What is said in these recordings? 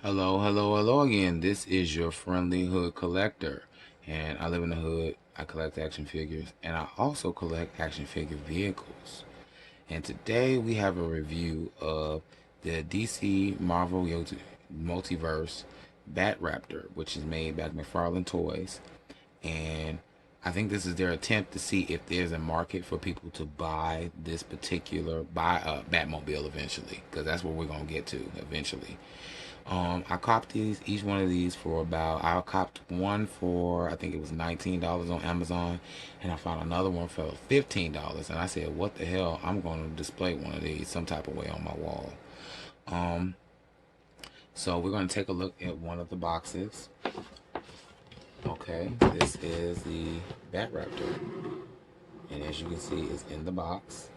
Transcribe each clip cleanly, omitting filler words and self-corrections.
Hello, hello, hello again. This is your friendly hood collector, and I live in the hood. I collect action figures, and I also collect action figure vehicles. And today we have a review of the DC Marvel Multiverse Bat-Raptor, which is made by McFarlane Toys. And I think this is their attempt to see if there's a market for people to buy this particular Batmobile eventually, because that's what we're gonna get to eventually. I copped each one of these for I copped one for, I think it was $19 on Amazon, and I found another one for $15, and I said, what the hell, I'm going to display one of these some type of way on my wall. So we're going to take a look at one of the boxes. Okay, this is the Bat-Raptor, and as you can see, it's in the box,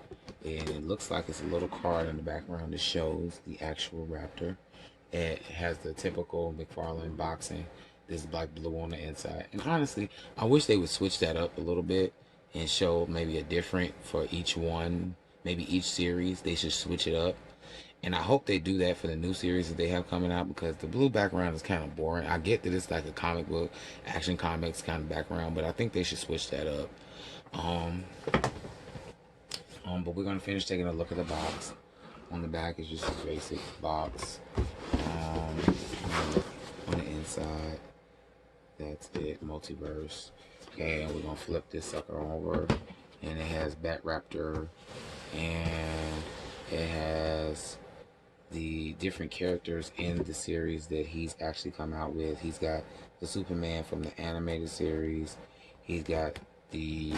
and it looks like it's a little card in the background that shows the actual Raptor. It has the typical McFarlane boxing. This black blue on the inside. And honestly, I wish they would switch that up a little bit and show maybe a different for each one. Maybe each series, they should switch it up. And I hope they do that for the new series that they have coming out, because the blue background is kind of boring. I get that it's like a comic book, action comics kind of background, but I think they should switch that up. But we're going to finish taking a look at the box. On the back is just a basic box. On the inside, that's it, Multiverse. Okay, and we're gonna flip this sucker over, and it has Bat-Raptor, and it has the different characters in the series that he's actually come out with. He's got the Superman from the animated series. He's got the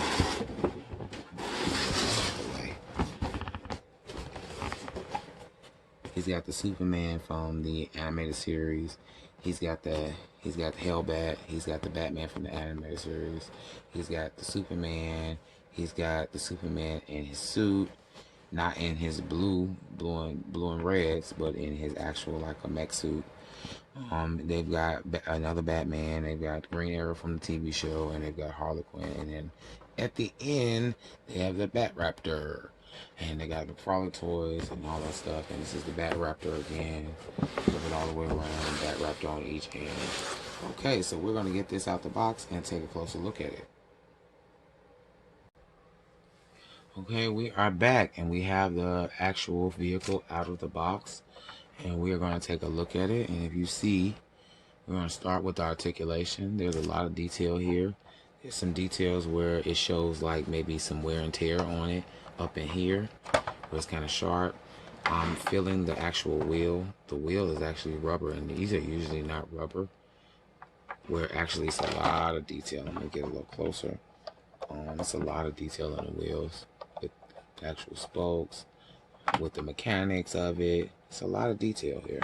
Superman from the animated series. He's got the Hellbat. He's got the Batman from the animated series. He's got the Superman. He's got the Superman in his suit, not in his blue and reds, but in his actual like a mech suit. They've got another Batman. They've got Green Arrow from the TV show, and they've got Harley Quinn. And then at the end, they have the Bat-Raptor. And they got the McFarlane Toys and all that stuff. And this is the Bat-Raptor again. Flip it all the way around. Bat-Raptor on each end. Okay, so we're going to get this out the box and take a closer look at it. Okay, we are back, and we have the actual vehicle out of the box. And we are going to take a look at it. And if you see, we're going to start with the articulation. There's a lot of detail here. There's some details where it shows like maybe some wear and tear on it. Up in here where it's kind of sharp. I'm feeling the actual wheel. The wheel is actually rubber, and these are usually not rubber, where actually it's a lot of detail. I'm gonna get a little closer. It's a lot of detail on the wheels with the actual spokes, with the mechanics of it. It's a lot of detail here.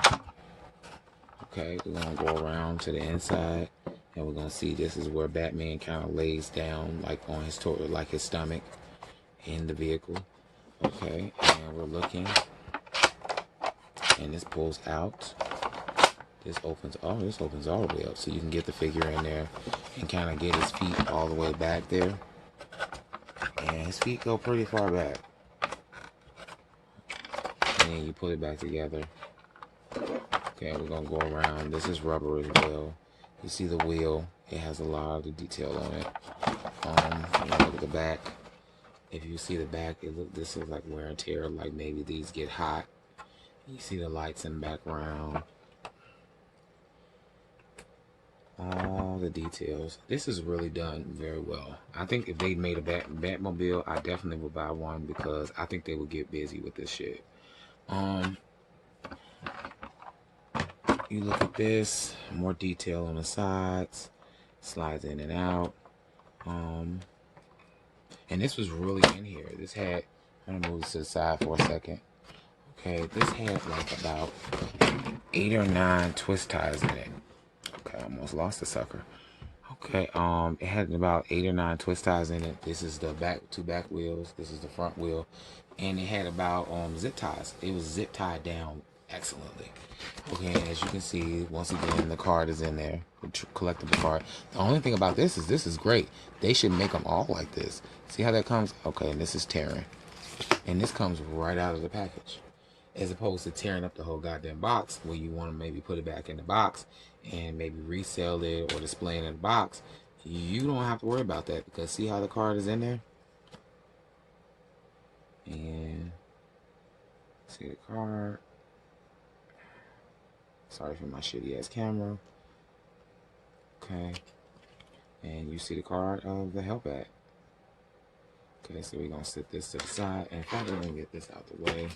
Okay, we're gonna go around to the inside, and we're gonna see this is where Batman kind of lays down like on his like his stomach in the vehicle. Okay, and we're looking, and this pulls out. This opens all the way up, so you can get the figure in there and kind of get his feet all the way back there. And his feet go pretty far back, and then you put it back together. Okay, we're gonna go around. This is rubber as well. You see the wheel, it has a lot of the detail on it. Look at the back. If you see the back, this is like wear and tear, like maybe these get hot. You see the lights in the background. All the details. This is really done very well. I think if they made a Batmobile, I definitely would buy one, because I think they would get busy with this shit. You look at this, more detail on the sides, slides in and out. And this was really in here. This had, I'm gonna move this to the side for a second. Okay, this had like about 8 or 9 twist ties in it. Okay, I almost lost the sucker. Okay, it had about 8 or 9 twist ties in it. This is the two back wheels. This is the front wheel, and it had about zip ties. It was zip tied down excellently. Okay, as you can see, once again, the card is in there, the collectible card. The only thing about this is great. They should make them all like this. See how that comes? Okay, and this is tearing, and this comes right out of the package. as opposed to tearing up the whole goddamn box where you want to maybe put it back in the box and maybe resell it or display it in the box. You don't have to worry about that because see how the card is in there? And see the card. Sorry for my shitty ass camera. Okay. And you see the card of the help at. Okay, so we're gonna set this to the side. And in fact, we're gonna get this out the way.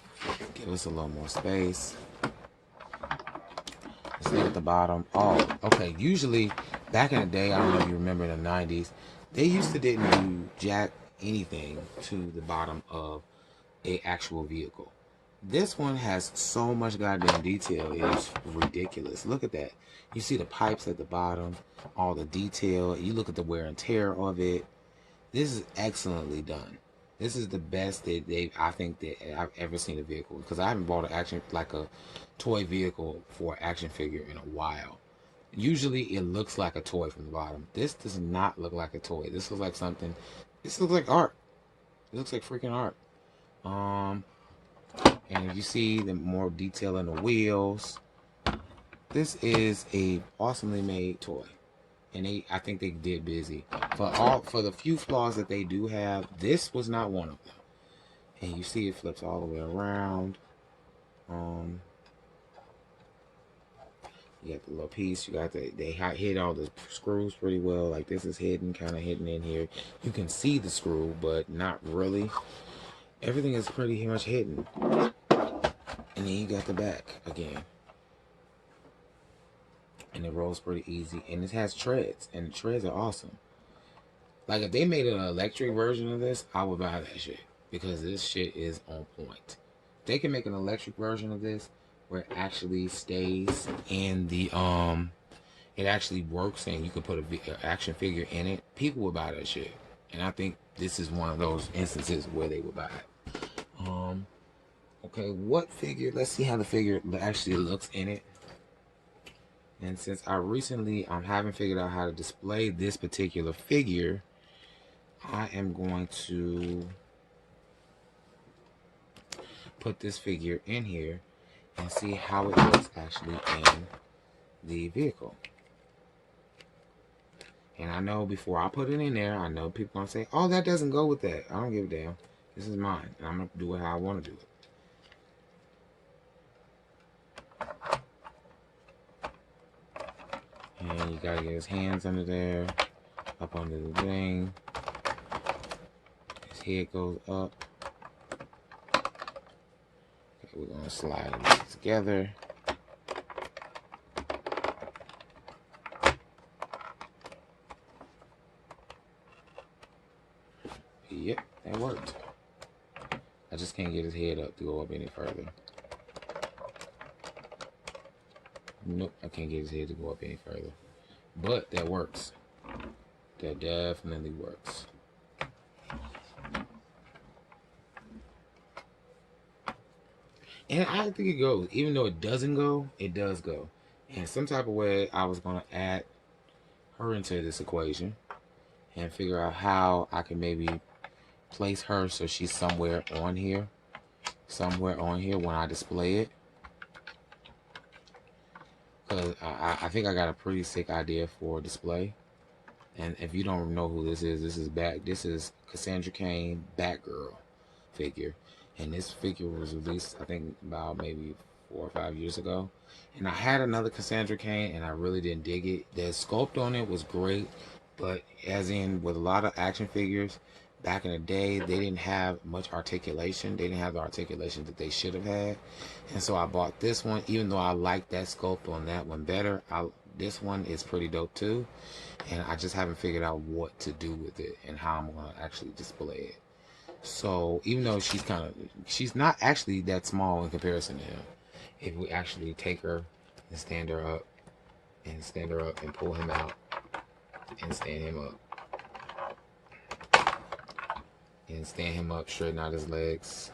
Give us a little more space. Let's look at the bottom. Oh, okay. Usually, back in the day, I don't know if you remember in the 90s, they used to didn't do jack anything to the bottom of a actual vehicle. This one has so much goddamn detail. It's ridiculous. Look at that. You see the pipes at the bottom, all the detail. You look at the wear and tear of it. This is excellently done. This is the best that I think that I've ever seen a vehicle, because I haven't bought an action, like a toy vehicle for an action figure in a while. Usually it looks like a toy from the bottom. This does not look like a toy. This looks like something. This looks like art. It looks like freaking art. And you see the more detail in the wheels. This is a awesomely made toy. And I think they did busy. For the few flaws that they do have, this was not one of them. And you see it flips all the way around. You got the little piece. You got they hid all the screws pretty well. Like this is hidden, kind of hidden in here. You can see the screw, but not really. Everything is pretty much hidden. And then you got the back again. And it rolls pretty easy. And it has treads. And the treads are awesome. Like, if they made an electric version of this, I would buy that shit. Because this shit is on point. If they can make an electric version of this where it actually stays in the, it actually works and you can put an action figure in it, people would buy that shit. And I think this is one of those instances where they would buy it. Okay, what figure? Let's see how the figure actually looks in it. And since I recently haven't figured out how to display this particular figure, I am going to put this figure in here and see how it looks actually in the vehicle. And I know before I put it in there, I know people are going to say, oh, that doesn't go with that. I don't give a damn. This is mine. And I'm going to do it how I want to do it. And you gotta get his hands under there, up under the thing. His head goes up. Okay, we're gonna slide it together. Yep, that worked. I just can't get his head up to go up any further. Nope, I can't get his head to go up any further. But that works. That definitely works. And I think it goes. Even though it doesn't go, it does go. And some type of way, I was going to add her into this equation and figure out how I can maybe place her so she's somewhere on here. Somewhere on here when I display it. Because I think I got a pretty sick idea for display. And if you don't know who this is Cassandra Cain Batgirl figure. And this figure was released, I think, about maybe 4 or 5 years ago. And I had another Cassandra Cain, and I really didn't dig it. The sculpt on it was great, but as in with a lot of action figures, back in the day, they didn't have much articulation. They didn't have the articulation that they should have had. And so I bought this one, even though I like that sculpt on that one better. This one is pretty dope too. And I just haven't figured out what to do with it and how I'm going to actually display it. So even though she's not actually that small in comparison to him. If we actually take her and stand her up and pull him out and stand him up. And stand him up, straighten out his legs.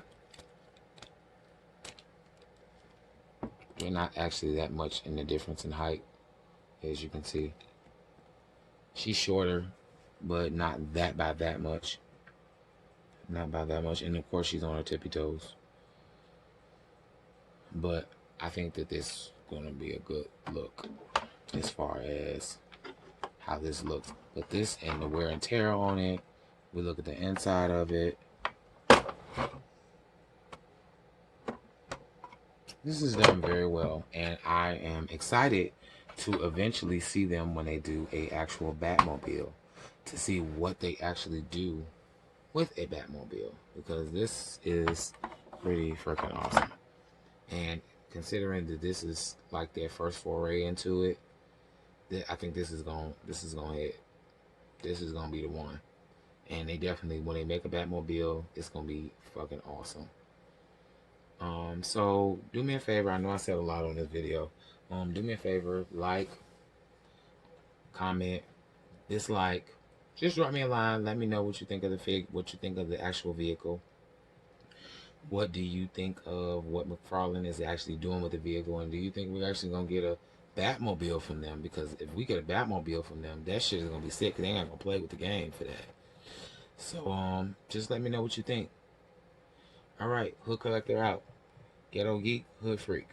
They're not actually that much in the difference in height, as you can see. She's shorter, but not that by that much. Not by that much. And of course she's on her tippy toes. but I think that this is gonna be a good look as far as how this looks. But this and the wear and tear on it, we look at the inside of it. This is done very well, and I am excited to eventually see them when they do a actual Batmobile, to see what they actually do with a Batmobile, because this is pretty freaking awesome. And considering that this is like their first foray into it, I think this is gonna hit. This is gonna be the one. And they definitely, when they make a Batmobile, it's gonna be fucking awesome. So do me a favor. I know I said a lot on this video. Do me a favor, like, comment, dislike. Just drop me a line. Let me know what you think of the what you think of the actual vehicle. What do you think of what McFarlane is actually doing with the vehicle? And do you think we're actually gonna get a Batmobile from them? Because if we get a Batmobile from them, that shit is gonna be sick. Cause they ain't gonna play with the game for that. So just let me know what you think. All right, Hood Collector out. Ghetto Geek, Hood Freak.